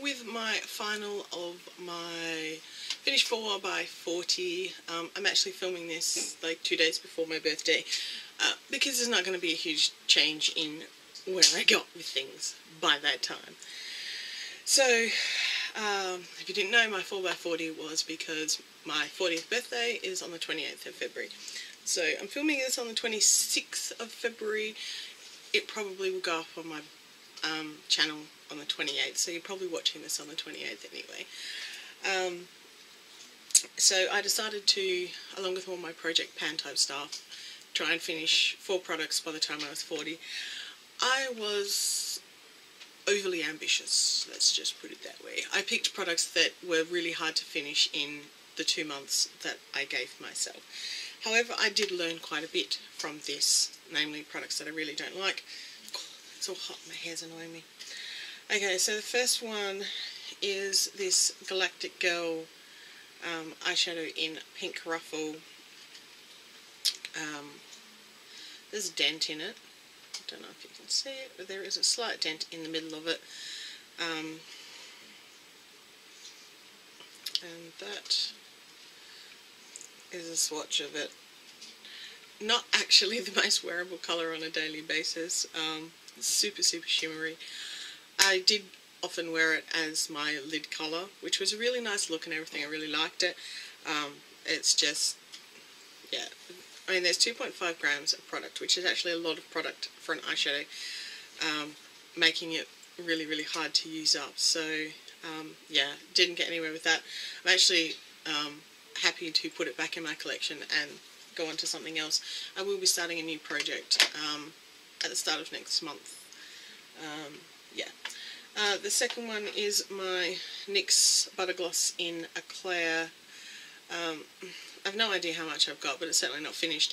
with my final of my Finish 4x40. I'm actually filming this like 2 days before my birthday because there's not going to be a huge change in where I got with things by that time. So, if you didn't know, my 4x40 was because my 40th birthday is on the 28th of February. So I'm filming this on the 26th of February. It probably will go up on my channel on the 28th, so you're probably watching this on the 28th anyway. So I decided to, along with all my Project Pan type stuff, try and finish 4 products by the time I was 40. I was overly ambitious, let's just put it that way. I picked products that were really hard to finish in the 2 months that I gave myself. However, I did learn quite a bit from this, namely products that I really don't like. It's all hot, my hair's annoying me. Okay, so the first one is this Galactic Girl eyeshadow in Pink Ruffle. There's a dent in it. I don't know if you can see it, but there is a slight dent in the middle of it. And that is a swatch of it. Not actually the most wearable colour on a daily basis. Super shimmery. I did often wear it as my lid colour, which was a really nice look and everything. I really liked it. It's just, yeah. I mean, there's 2.5 grams of product, which is actually a lot of product for an eyeshadow, making it really hard to use up. So, yeah, didn't get anywhere with that. I'm actually happy to put it back in my collection and go on to something else. I will be starting a new project at the start of next month. Yeah. The second one is my NYX Butter Gloss in Eclair. I've no idea how much I've got, but it's certainly not finished.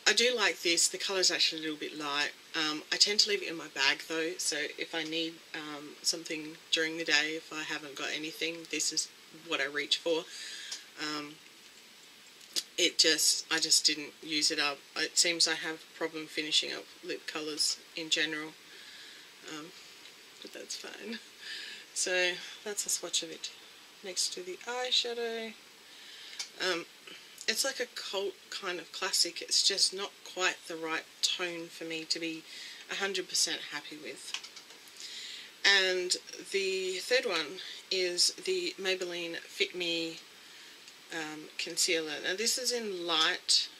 I do like this. The colour is actually a little bit light. I tend to leave it in my bag though, so if I need something during the day, if I haven't got anything, this is what I reach for. I just didn't use it up. It seems I have a problem finishing up lip colours in general, but that's fine. So that's a swatch of it next to the eyeshadow. It's like a cult kind of classic. It's just not quite the right tone for me to be 100% happy with. And the third one is the Maybelline Fit Me concealer. Now this is in light,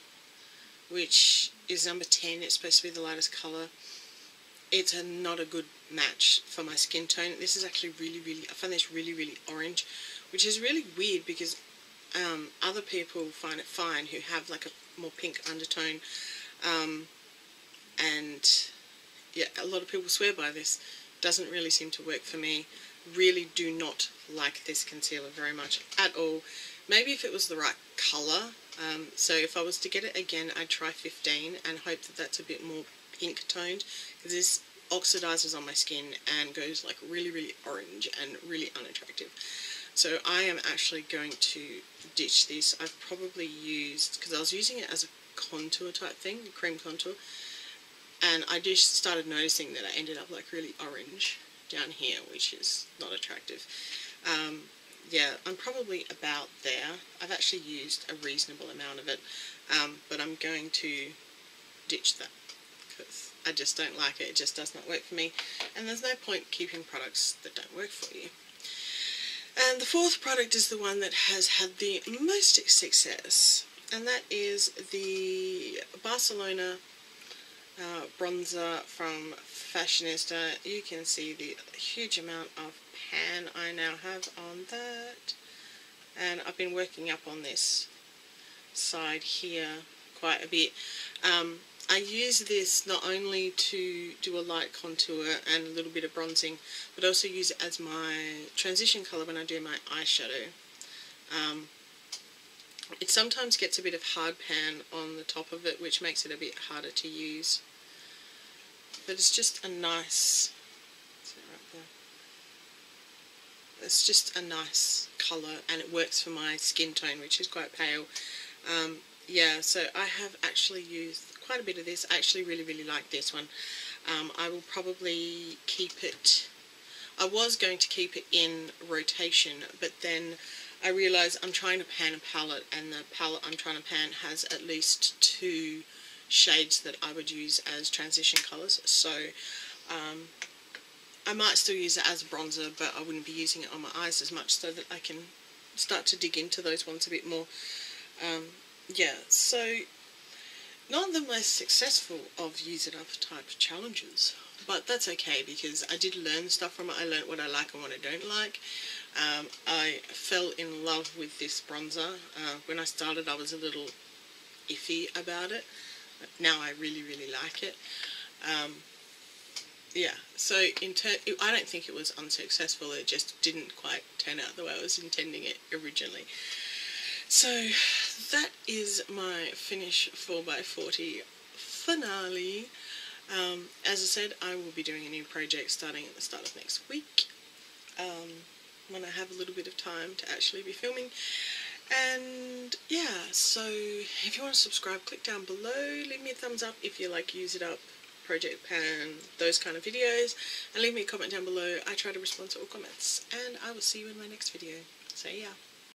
which is number 10. It's supposed to be the lightest colour. It's not a good match for my skin tone. This is actually I find this really orange, which is really weird because other people find it fine who have like a more pink undertone, and yeah, a lot of people swear by this. Doesn't really seem to work for me. Really do not like this concealer very much at all. Maybe if it was the right colour, so if I was to get it again, I'd try 15 and hope that that's a bit more pink toned, because this oxidizes on my skin and goes like really orange and really unattractive. So I am actually going to ditch this. I've probably used, because I was using it as a contour type thing, a cream contour, and I just started noticing that I ended up like really orange down here, which is not attractive. Yeah, I'm probably about there. I've actually used a reasonable amount of it, but I'm going to ditch that because I just don't like it. It just does not work for me, and there's no point keeping products that don't work for you. And the fourth product is the one that has had the most success, and that is the Barcelona bronzer from Fashionista. You can see the huge amount of pan I now have on that, and I've been working up on this side here quite a bit. I use this not only to do a light contour and a little bit of bronzing, but also use it as my transition colour when I do my eyeshadow. It sometimes gets a bit of hard pan on the top of it, which makes it a bit harder to use. But it's just a nice, it's just a nice colour, and it works for my skin tone, which is quite pale. Yeah, so I have actually used quite a bit of this. I actually really like this one. I will probably keep it. I was going to keep it in rotation, but then I realised I'm trying to pan a palette, and the palette I'm trying to pan has at least 2 shades that I would use as transition colours, so I might still use it as a bronzer, but I wouldn't be using it on my eyes as much, so that I can start to dig into those ones a bit more. Yeah, so not the most successful of use it up type of challenges, but that's okay because I did learn stuff from it. I learned what I like and what I don't like. I fell in love with this bronzer. When I started I was a little iffy about it. Now I really, really like it. Yeah, so I don't think it was unsuccessful, it just didn't quite turn out the way I was intending it originally. So that is my Finish 4x40 finale. As I said, I will be doing a new project starting at the start of next week, when I have a little bit of time to actually be filming. And yeah, so if you want to subscribe, click down below, leave me a thumbs up if you like Use It Up, Project Pan, those kind of videos, and leave me a comment down below. I try to respond to all comments, and I will see you in my next video. So yeah.